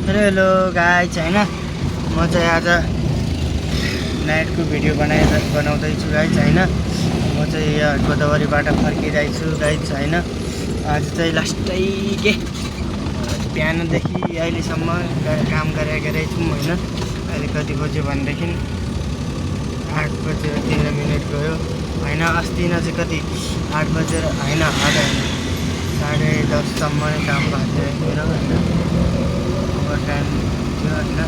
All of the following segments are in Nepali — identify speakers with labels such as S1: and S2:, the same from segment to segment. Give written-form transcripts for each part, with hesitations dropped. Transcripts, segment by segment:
S1: हेलो गाइज हैन म चाहिँ आज नाइटको भिडियो बनाउँदैछु गाइज हैन म चाहिँ यहाँ गोदावरीबाट फर्किरहेको छु गाइज हैन आज चाहिँ लास्टै के बिहानदेखि अहिलेसम्म काम गरेकै छौँ हैन अहिले कति बज्यो भनेदेखि 8 बजेर 13 मिनट गयो हैन अस्ति न चाहिँ कति 8 बजेर हैन 10:30 सम्म काम भएको थियो मेरो हैन टाइम थियो हैन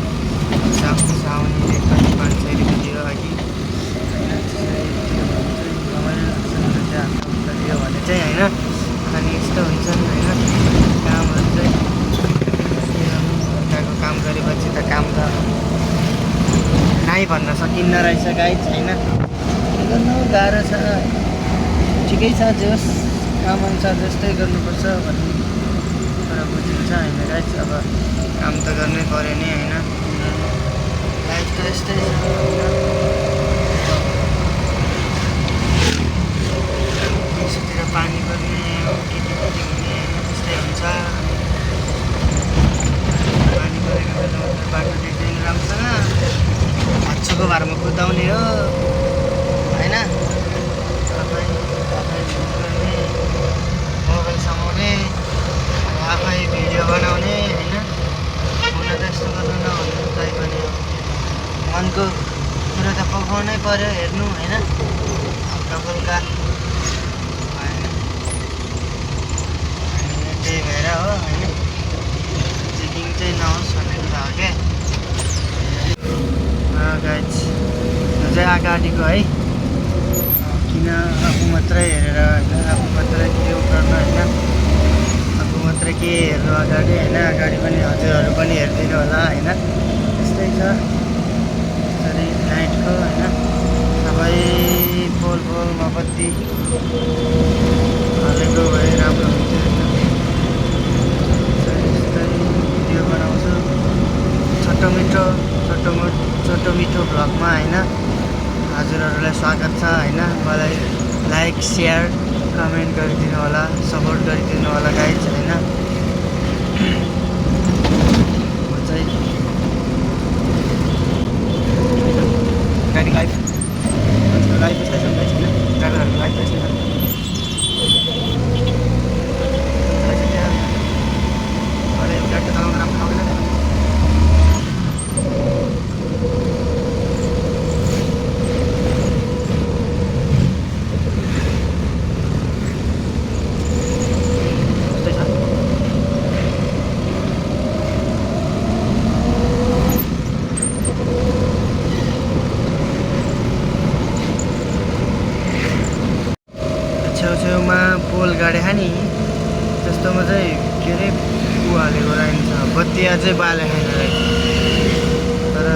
S1: साउनीले कति 500 रुपियाँ दियो अघि दियो भने चाहिँ हैन अनि यस्तो हुन्छ नि हैन कामहरू चाहिँ काम गरेपछि त काम त नाइ भन्न सकिन्न रहेछ गाइज हैन गर्नु गाह्रो छ ठिकै छ जोस् काम अनुसार जस्तै गर्नुपर्छ भन्ने कुरा बुझिन्छ हैन गाइज अब काम त गर्नै पर्यो नि हैन लाइफ त यस्तै छ यसोतिर पानी पर्ने खेती हुने त्यस्तै हुन्छ पानी परेको बेलामा बाटो देख्दैन राम्रोसँग हातछुको भारमा कुदाउने हो हैन मोबाइल समाउने आफै भिडियो बनाउने हैन हुन त यस्तो गर्नु नहुनु चाहिँ पनि मनको कुरा त पकाउनै पर्यो हेर्नु हैन हल्का फुल्का अनि त्यही भएर हो हैन चिकिङ चाहिँ नहोस् भन्ने कुरा हो क्या गाइज यो चाहिँ अगाडिको है किन आफू मात्रै हेरेर हैन आफू मात्रै के गर्न हैन आफू मात्रै के हेर्नु अगाडि हैन अगाडि पनि हजुरहरू पनि हेर्दिनु होला हैन त्यस्तै छ यसरी नाइटको हैन सबै पोलमा बत्ती हालेको भए राम्रो हुन्थ्यो यस्तै भिडियो बनाउँछु छोटो मिठो भ्लगमा हैन हजुरहरूलाई स्वागत छ हैन मलाई लाइक शेयर कमेन्ट गरिदिनु होला सपोर्ट गरिदिनु होला गाइज हैन म चाहिँ गाडी लाइफ यस्तै छ गाइज हैन ड्राइभरहरूको लाइफ यस्तै छ गाडी चलाउन राम्रो आउँदैन छेउछेउमा पोल गाडेको नि त्यस्तोमा चाहिँ के अरे उ हालेको रहेछ बत्ती अझै बाले छैन रहेछ तर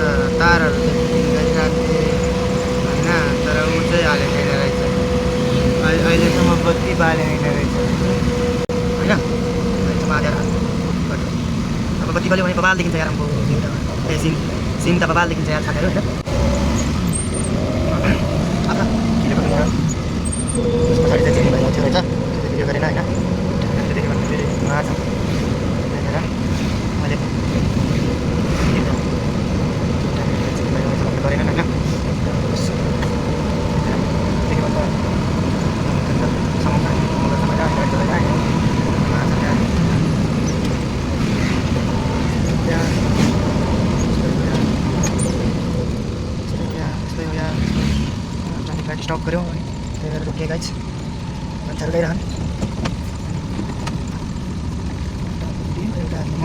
S1: तारहरू चाहिँ राख्थे होइन तर ऊ चाहिँ हालेको छैन रहेछ अहिलेसम्म बत्ती बाले छैन रहेछ होइन अहिलेसम्म हालेर अब बत्ती बल्यो भने बबाल देखिन्छ यार हमको सिम त बबाल देखिन्छ यार छाटेर होइन त्यस पछाडि चाहिँ चिनी भाइ थियो रहेछ त्यो भिडियो गरेन होइन त्यो देख्यो भने फेरि उहाँ छ त्यही भएर मैले चिनी भाइ रहेछ गरेन होइन देख्यो भने त गाडी स्टप गऱ्यौँ अनि त्यही भएर रोकिए गाइज मान्छेहरू गइरहन् म